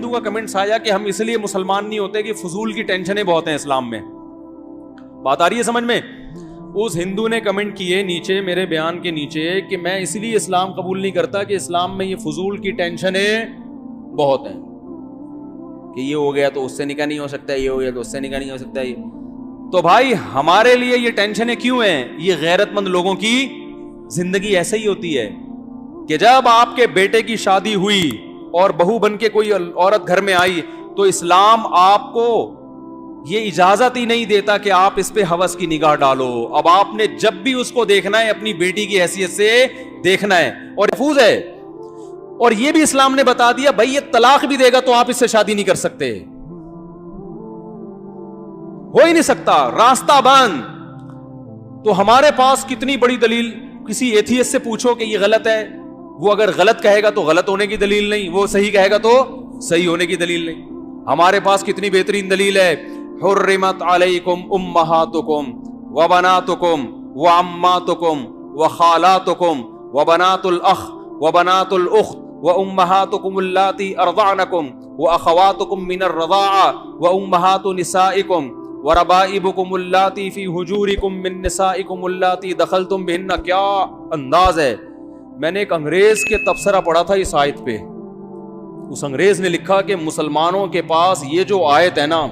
ہندو کا کمنٹس آیا کہ ہم اس لیے مسلمان نہیں ہوتے کہ فضول کی ٹینشنیں بہت ہیں اسلام میں. بات آ رہی ہے سمجھ میں؟ اس ہندو نے کمنٹ کیے نیچے میرے بیان کے نیچے کہ میں اس لیے اسلام قبول نہیں کرتا کہ اسلام میں یہ فضول کی ٹینشنیں بہت ہیں, کہ یہ ہو گیا تو اس سے نکاح نہیں ہو سکتا, یہ ہو گیا تو اس سے نکاح نہیں ہو سکتا. یہ تو بھائی ہمارے لیے یہ ٹینشنیں کیوں ہیں؟ یہ غیرت مند لوگوں کی زندگی ایسے ہی ہوتی ہے کہ جب آپ کے بیٹے کی شادی ہوئی اور بہو بن کے کوئی عورت گھر میں آئی تو اسلام آپ کو یہ اجازت ہی نہیں دیتا کہ آپ اس پہ ہوس کی نگاہ ڈالو. اب آپ نے جب بھی اس کو دیکھنا ہے اپنی بیٹی کی حیثیت سے دیکھنا ہے, اور محفوظ ہے. اور یہ بھی اسلام نے بتا دیا بھائی یہ طلاق بھی دے گا تو آپ اس سے شادی نہیں کر سکتے, ہو ہی نہیں سکتا, راستہ بند. تو ہمارے پاس کتنی بڑی دلیل, کسی ایتھیسٹ سے پوچھو کہ یہ غلط ہے, وہ اگر غلط کہے گا تو غلط ہونے کی دلیل نہیں, وہ صحیح کہے گا تو صحیح ہونے کی دلیل نہیں. ہمارے پاس کتنی بہترین دلیل ہے, حرمت علیکم امہاتکم وبناتکم وعماتکم وخالاتکم وبنات الاخ وبنات الاخت وامہاتکم اللاتی ارضعنکم واخواتکم من الرضاعہ وامہات نسائکم وربائبکم اللاتی فی حجورکم من نسائکم اللاتی دخلتم بہن. کیا انداز ہے. میں نے ایک انگریز کے تبصرہ پڑھا تھا اس آیت پہ. اس انگریز نے لکھا کہ مسلمانوں کے پاس یہ جو آیت ہے نا,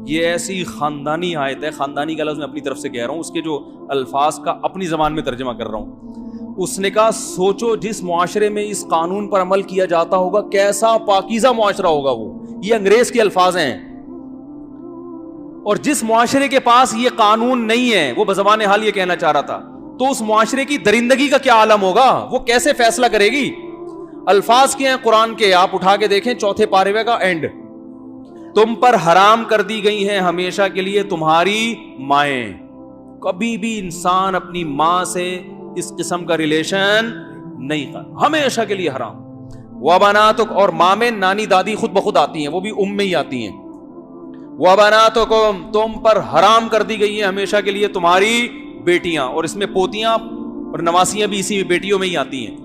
یہ ایسی خاندانی آیت ہے, خاندانی کا لفظ میں اپنی طرف سے کہہ رہا ہوں, اس کے جو الفاظ کا اپنی زبان میں ترجمہ کر رہا ہوں. اس نے کہا سوچو جس معاشرے میں اس قانون پر عمل کیا جاتا ہوگا کیسا پاکیزہ معاشرہ ہوگا وہ. یہ انگریز کے الفاظ ہیں. اور جس معاشرے کے پاس یہ قانون نہیں ہے, وہ بزبان حال یہ کہنا چاہ رہا تھا, تو اس معاشرے کی درندگی کا کیا عالم ہوگا, وہ کیسے فیصلہ کرے گی. الفاظ کیا ہیں قرآن کے, آپ اٹھا کے دیکھیں چوتھے پارے کا اینڈ, تم پر حرام کر دی گئی ہیں ہمیشہ کے لیے تمہاری مائیں. کبھی بھی انسان اپنی ماں سے اس قسم کا ریلیشن نہیں کر, ہمیشہ کے لیے حرام. وبناتک, اور ماں میں نانی دادی خود بخود آتی ہیں, وہ بھی ام میں ہی آتی ہیں. وبناتکم, تم پر حرام کر دی گئی ہیں ہمیشہ کے لیے تمہاری بیٹیاں, اور اس میں پوتیاں اور نواسیاں بھی اسی بیٹیوں میں ہی آتی ہیں.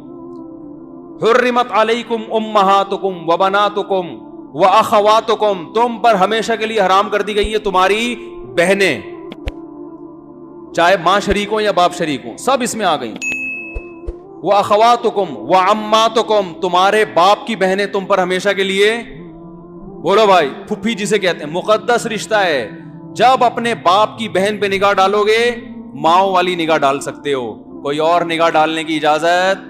حرمت علیکم امہاتکم وبناتکم واخواتکم, تم پر ہمیشہ کے لیے حرام کر دی گئی ہیں تمہاری بہنیں, چاہے ماں شریک ہوں یا باپ شریک ہوں, سب اس میں آ گئی. واخواتکم وعماتکم, تمہارے باپ کی بہنیں تم پر ہمیشہ کے لیے, بولو بھائی, پھپھی جسے کہتے ہیں, مقدس رشتہ ہے. جب اپنے باپ کی بہن پہ نگاہ ڈالو گے ماؤں والی نگاہ ڈال سکتے ہو, کوئی اور نگاہ ڈالنے کی اجازت,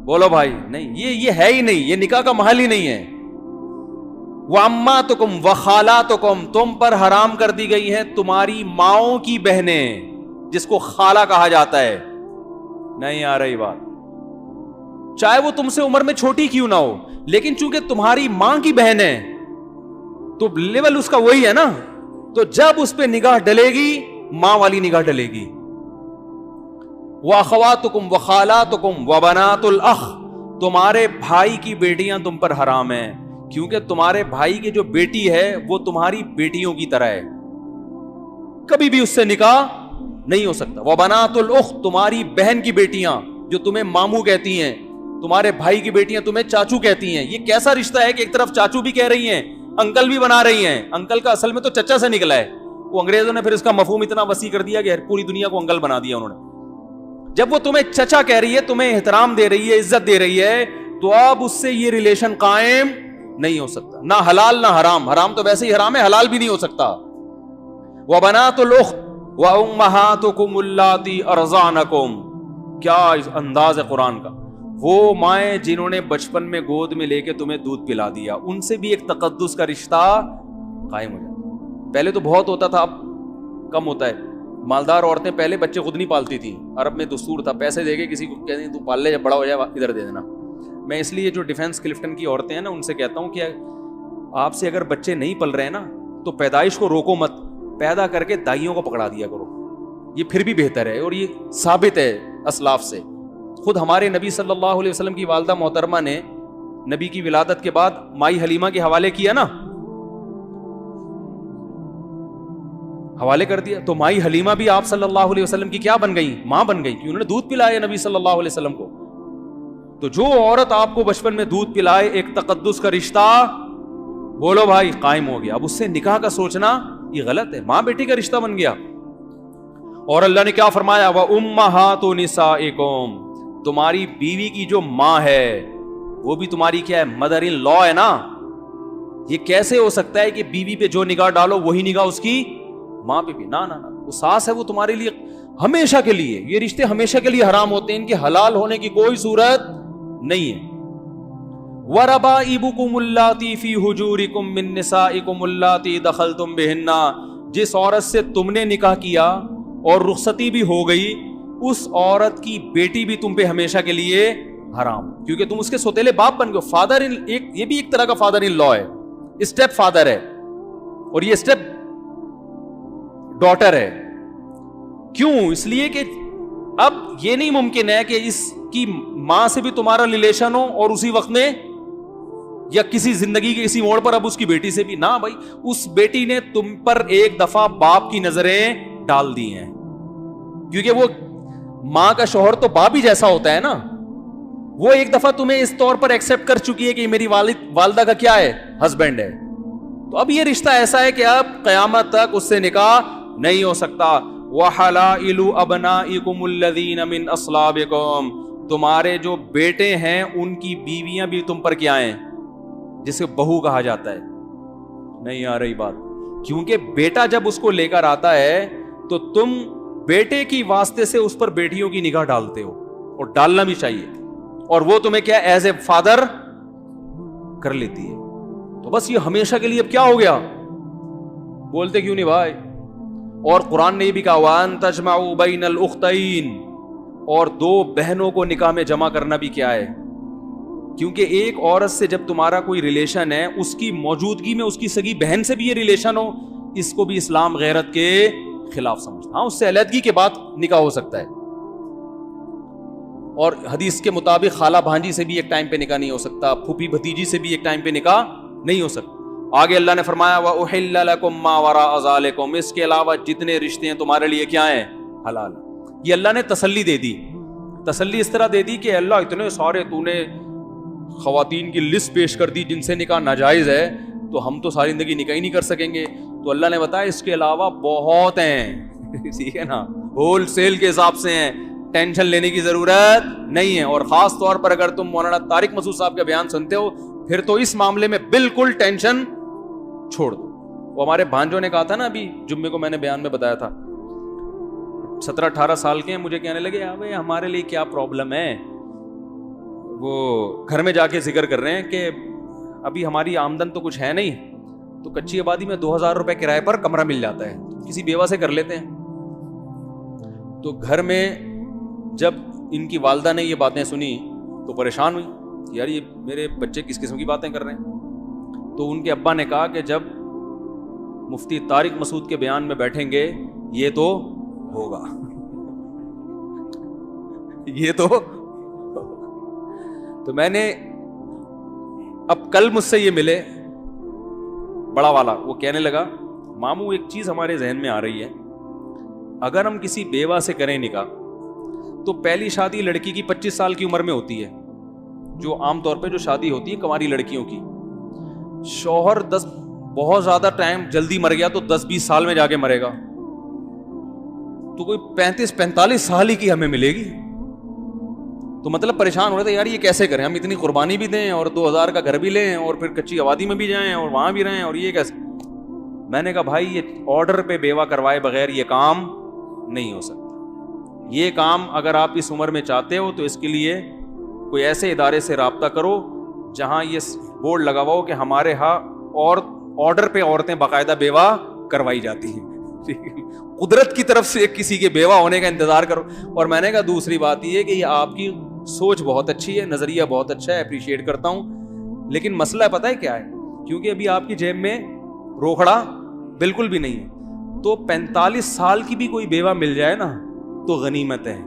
بولو بھائی, نہیں. یہ ہے ہی نہیں, یہ نکاح کا محل ہی نہیں ہے. وَعَمَّاتُكُمْ وَخَالَاتُكُمْ, تم پر حرام کر دی گئی ہیں تمہاری ماؤں کی بہنیں, جس کو خالہ کہا جاتا ہے. نہیں آ رہی بات, چاہے وہ تم سے عمر میں چھوٹی کیوں نہ ہو, لیکن چونکہ تمہاری ماں کی بہن ہے تو لیول اس کا وہی ہے نا, تو جب اس پہ نگاہ ڈلے گی ماں والی نگاہ ڈلے گی. وَأَخَوَاتُكُمْ وَخَالَاتُكُمْ وَبَنَاتُ الْأَخْ, تمہارے بھائی کی بیٹیاں تم پر حرام ہیں, کیونکہ تمہارے بھائی کی جو بیٹی ہے وہ تمہاری بیٹیوں کی طرح ہے, کبھی بھی اس سے نکاح نہیں ہو سکتا. وَبَنَاتُ الْأُخْتِ, تمہاری بہن کی بیٹیاں جو تمہیں ماموں کہتی ہیں, تمہارے بھائی کی بیٹیاں تمہیں چاچو کہتی ہیں. یہ کیسا رشتہ ہے کہ ایک طرف چاچو بھی کہہ رہی ہیں, انکل بھی بنا رہی ہیں. انکل کا اصل میں تو چچا سے نکلا ہے, وہ انگریزوں نے پھر اس کا مفہوم اتنا وسیع کر دیا کہ پوری دنیا کو انکل بنا دیا انہوں نے. جب وہ تمہیں چچا کہہ رہی ہے, تمہیں احترام دے رہی ہے, عزت دے رہی ہے, تو اب اس سے یہ ریلیشن قائم نہیں ہو سکتا, نہ حلال نہ حرام. حرام تو ویسے ہی حرام ہے, حلال بھی نہیں ہو سکتا. وَبَنَاتُ الْأُخْتِ وَأُمَّهَاتُكُمُ اللَّاتِي أَرْضَعْنَكُمْ, کیا انداز ہے قرآن کا. وہ مائیں جنہوں نے بچپن میں گود میں لے کے تمہیں دودھ پلا دیا, ان سے بھی ایک تقدس کا رشتہ قائم ہو جاتا. پہلے تو بہت ہوتا تھا, اب کم ہوتا ہے. مالدار عورتیں پہلے بچے خود نہیں پالتی تھیں, عرب میں دستور تھا, پیسے دے کے کسی کو کہتے ہیں تو پال لے, جب بڑا ہو جائے ادھر دے دینا. میں اس لیے جو ڈیفینس کلفٹن کی عورتیں ہیں نا, ان سے کہتا ہوں کہ آپ سے اگر بچے نہیں پل رہے ہیں نا تو پیدائش کو روکو مت, پیدا کر کے دائیوں کو پکڑا دیا کرو, یہ پھر بھی بہتر ہے. اور یہ ثابت ہے اسلاف سے. خود ہمارے نبی صلی اللہ علیہ وسلم کی والدہ محترمہ نے نبی کی ولادت کے بعد مائی حلیمہ کے حوالے کیا نا, حوالے کر دیا, تو مائی حلیمہ بھی آپ صلی اللہ علیہ وسلم کی کیا بن گئی, ماں بن گئی, کہ انہوں نے دودھ پلایا نبی صلی اللہ علیہ وسلم کو. تو جو عورت آپ کو بچپن میں دودھ پلائے, ایک تقدس کا رشتہ بولو بھائی قائم ہو گیا. اب اس سے نکاح کا سوچنا یہ غلط ہے, ماں بیٹی کا رشتہ بن گیا. اور اللہ نے کیا فرمایا, وَأُمَّهَاتُ نِسَائِكُمْ, تمہاری بیوی کی جو ماں ہے وہ بھی تمہاری کیا ہے, مدر ان لا ہے نا. یہ کیسے ہو سکتا ہے کہ بیوی پہ جو نگاہ ڈالو وہی نگاہ اس کی ماں پہ بھی؟ نہ نہ, وہ ساس ہے, وہ تمہارے لیے ہمیشہ کے لیے, یہ رشتے ہمیشہ کے لیے حرام ہوتے ہیں, ان کے حلال ہونے کی کوئی صورت نہیں ہے. وَرَبَائِبُكُمُ اللَّاتِي فِي حُجُورِكُم مِّن نِّسَائِكُمُ اللَّاتِي دَخَلْتُم بِهِنَّ, جس عورت سے تم نے نکاح کیا اور رخصتی بھی ہو گئی, اس عورت کی بیٹی بھی تم پہ ہمیشہ کے لیے حرام, کیونکہ تم اس کے سوتیلے باپ بن گئے. فادر ان, یہ بھی ایک طرح کا فادر ان لا ہے, اسٹیپ فادر ہے, اور یہ اسٹیپ ڈاٹر ہے. کیوں؟ اس لیے کہ اب یہ نہیں ممکن ہے کہ اس کی ماں سے بھی تمہارا ریلیشن ہو اور اسی وقت میں یا کسی زندگی کے کسی موڑ پر اب اس کی بیٹی سے بھی نہ. بھائی اس بیٹی نے تم پر ایک دفعہ باپ کی نظریں ڈال دی ہیں, کیونکہ وہ ماں کا شوہر تو باپ ہی جیسا ہوتا ہے نا. وہ ایک دفعہ تمہیں اس طور پر ایکسپٹ کر چکی ہے کہ میری والدہ کا کیا ہے, ہسبینڈ ہے. تو اب یہ رشتہ ایسا ہے کہ اب قیامت تک اس سے نکاح نہیں ہو سکتا. وَحَلَائِلُ أَبْنَائِكُمُ الَّذِينَ مِنْ أَصْلَابِكُمْ, تمہارے جو بیٹے ہیں ان کی بیویاں بھی تم پر کیا ہیں, جسے بہو کہا جاتا ہے. نہیں آ رہی بات؟ کیونکہ بیٹا جب اس کو لے کر آتا ہے تو تم بیٹے کی واسطے سے اس پر بیٹیوں کی نگاہ ڈالتے ہو, اور ڈالنا بھی چاہیے, اور وہ تمہیں کیا ایز اے فادر کر لیتی ہے. تو بس یہ ہمیشہ کے لیے اب کیا ہو گیا, بولتے کیوں نہیں بھائی؟ اور قرآن نے یہ بھی کہا وَأَن تَجْمَعُوا بَيْنَ الْأُخْتَيْنِ, اور دو بہنوں کو نکاح میں جمع کرنا بھی کیا ہے, کیونکہ ایک عورت سے جب تمہارا کوئی ریلیشن ہے, اس کی موجودگی میں اس کی سگی بہن سے بھی یہ ریلیشن ہو, اس کو بھی اسلام غیرت کے خلاف سمجھتا. ہاں, اس سے علیحدگی کے بعد نکاح ہو سکتا ہے, اور حدیث کے مطابق خالہ بھانجی سے بھی ایک ٹائم پہ نکاح نہیں ہو سکتا, پھوپھی بھتیجی سے بھی ایک ٹائم پہ نکاح نہیں ہو سکتا. آگے اللہ نے فرمایا وَأُحِلَّ لَكُم مَّا وَرَاءَ ذَلِكُمْ, اس کے علاوہ جتنے رشتے ہیں تمہارے لیے کیا ہیں, حلال. یہ اللہ نے تسلی دے دی. تسلی اس طرح دے دی کہ اللہ اتنے سارے تو نے خواتین کی لسٹ پیش کر دی جن سے نکاح ناجائز ہے, تو ہم تو ساری زندگی نکاح ہی نہیں کر سکیں گے. تو اللہ نے بتایا اس کے علاوہ بہت ہیں, ٹھیک ہے نا, ہول سیل کے حساب سے ہیں, ٹینشن لینے کی ضرورت نہیں ہے. اور خاص طور پر اگر تم مولانا طارق مسعود صاحب کا بیان سنتے ہو, پھر تو اس معاملے میں بالکل ٹینشن چھوڑ دو. وہ ہمارے بھانجوں نے کہا تھا نا, ابھی جمعے کو میں نے بیان میں بتایا تھا, 17-18 سال کے ہیں, مجھے کہنے لگے ابے ہمارے لیے کیا پرابلم ہے. وہ گھر میں جا کے ذکر کر رہے ہیں کہ ابھی ہماری آمدن تو کچھ ہے نہیں, تو کچی آبادی میں 2000 روپے کرائے پر کمرہ مل جاتا ہے, کسی بیوہ سے کر لیتے ہیں. تو گھر میں جب ان کی والدہ نے یہ باتیں سنی تو پریشان ہوئی, یار یہ میرے بچے کس قسم کی باتیں کر رہے ہیں. تو ان کے ابا نے کہا کہ جب مفتی طارق مسعود کے بیان میں بیٹھیں گے یہ تو ہوگا, یہ تو میں نے اب کل مجھ سے یہ ملے بڑا والا, وہ کہنے لگا ماموں ایک چیز ہمارے ذہن میں آ رہی ہے, اگر ہم کسی بیوہ سے کریں نکاح تو پہلی شادی لڑکی کی 25 سال کی عمر میں ہوتی ہے, جو عام طور پہ جو شادی ہوتی ہے کنواری لڑکیوں کی. شوہر بہت زیادہ ٹائم جلدی مر گیا تو 10-20 سال میں جا کے مرے گا, تو کوئی 35-45 سال ہی کی ہمیں ملے گی. تو مطلب پریشان ہو رہے تھے یار یہ کیسے کریں, ہم اتنی قربانی بھی دیں اور 2000 کا گھر بھی لیں اور پھر کچی آبادی میں بھی جائیں اور وہاں بھی رہیں, اور یہ کیسے. میں نے کہا بھائی یہ آرڈر پہ بیوہ کروائے بغیر یہ کام نہیں ہو سکتا. یہ کام اگر آپ اس عمر میں چاہتے ہو تو اس کے لیے کوئی ایسے ادارے سے رابطہ کرو جہاں یہ بورڈ لگا ہوا ہو کہ ہمارے ہاں اور آرڈر پہ عورتیں باقاعدہ بیوہ کروائی جاتی ہیں. قدرت کی طرف سے کسی کے بیوہ ہونے کا انتظار کرو. اور میں نے کہا دوسری بات یہ ہے کہ یہ آپ کی سوچ بہت اچھی ہے, نظریہ بہت اچھا ہے, اپریشیٹ کرتا ہوں, لیکن مسئلہ پتہ ہے کیا ہے, کیونکہ ابھی آپ کی جیب میں روکھڑا بالکل بھی نہیں ہے, تو 45 سال کی بھی کوئی بیوہ مل جائے نا تو غنیمت ہے.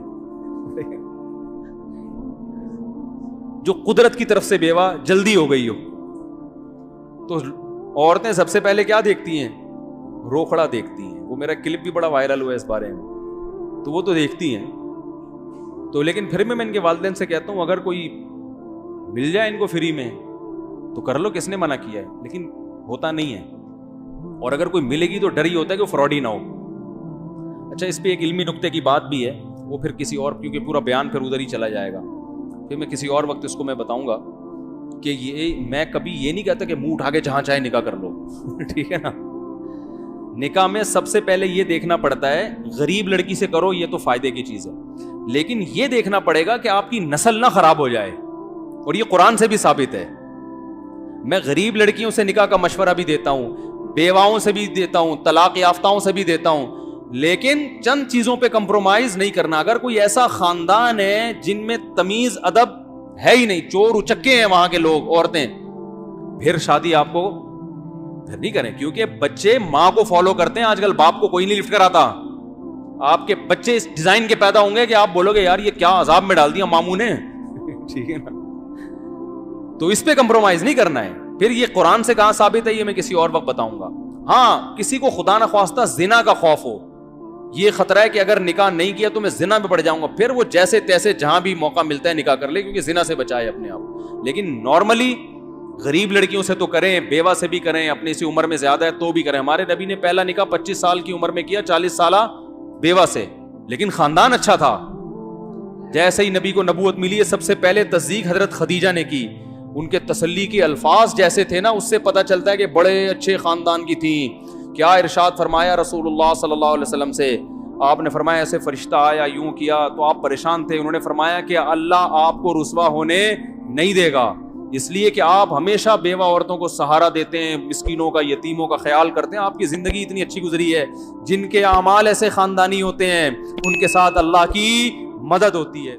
جو قدرت کی طرف سے بیوہ جلدی ہو گئی ہو, تو عورتیں سب سے پہلے کیا دیکھتی ہیں, روکھڑا دیکھتی ہیں. وہ میرا کلپ بھی بڑا وائرل ہوا ہے اس بارے میں, تو وہ تو دیکھتی ہیں. تو لیکن پھر میں ان کے والدین سے کہتا ہوں اگر کوئی مل جائے ان کو فری میں تو کر لو, کس نے منع کیا ہے, لیکن ہوتا نہیں ہے، اور اگر کوئی ملے گی تو ڈر ہی ہوتا ہے کہ وہ فراڈ ہی نہ ہو۔ اچھا، اس پہ ایک علمی نقطے کی بات بھی ہے، وہ پھر کسی اور، کیونکہ پورا بیان پھر ادھر ہی چلا جائے گا، پھر میں کسی اور وقت اس کو میں بتاؤں گا کہ یہ میں کبھی یہ نہیں کہتا کہ منہ اٹھا کے جہاں چاہے نکاح کر لو ٹھیک ہے نا۔ نکاح میں سب سے پہلے یہ دیکھنا پڑتا ہے، غریب لڑکی سے کرو یہ تو فائدے کی چیز ہے، لیکن یہ دیکھنا پڑے گا کہ آپ کی نسل نہ خراب ہو جائے، اور یہ قرآن سے بھی ثابت ہے۔ میں غریب لڑکیوں سے نکاح کا مشورہ بھی دیتا ہوں، بیواؤں سے بھی دیتا ہوں، طلاق یافتاؤں سے بھی دیتا ہوں، لیکن چند چیزوں پہ کمپرومائز نہیں کرنا۔ اگر کوئی ایسا خاندان ہے جن میں تمیز ادب ہے ہی نہیں، چور اچکے ہیں وہاں کے لوگ، عورتیں، پھر شادی آپ کو پھر نہیں کریں، کیونکہ بچے ماں کو فالو کرتے ہیں، آج کل باپ کو کوئی نہیں لفٹ کراتا۔ آپ کے بچے اس ڈیزائن کے پیدا ہوں گے کہ آپ بولو گے یار یہ کیا عذاب میں ڈال دیا ماموں نے ٹھیک ہے نا، تو اس پہ کمپرومائز نہیں کرنا ہے۔ پھر یہ قرآن سے کہاں ثابت ہے، یہ میں کسی اور وقت بتاؤں گا۔ ہاں، کسی کو خدا نہ خواستہ زنا کا خوف ہو، یہ خطرہ ہے کہ اگر نکاح نہیں کیا تو میں زنا میں پڑ جاؤں گا، پھر وہ جیسے تیسے جہاں بھی موقع ملتا ہے نکاح کر لے، کیونکہ زنا سے بچائے اپنے آپ۔ لیکن نارملی غریب لڑکیوں سے تو کریں، بیوہ سے بھی کریں، اپنی سی عمر میں زیادہ ہے تو بھی کریں۔ ہمارے نبی نے پہلا نکاح 25 سال کی عمر میں کیا، 40 سالہ بیوہ سے، لیکن خاندان اچھا تھا۔ جیسے ہی نبی کو نبوت ملی ہے، سب سے پہلے تصدیق حضرت خدیجہ نے کی، ان کے تسلی کے الفاظ جیسے تھے نا، اس سے پتہ چلتا ہے کہ بڑے اچھے خاندان کی تھیں۔ کیا ارشاد فرمایا رسول اللہ صلی اللہ علیہ وسلم سے، آپ نے فرمایا ایسے فرشتہ آیا، یوں کیا، تو آپ پریشان تھے، انہوں نے فرمایا کہ اللہ آپ کو رسوا ہونے نہیں دے گا، اس لیے کہ آپ ہمیشہ بیوہ عورتوں کو سہارا دیتے ہیں، مسکینوں کا، یتیموں کا خیال کرتے ہیں، آپ کی زندگی اتنی اچھی گزری ہے۔ جن کے اعمال ایسے خاندانی ہوتے ہیں ان کے ساتھ اللہ کی مدد ہوتی ہے۔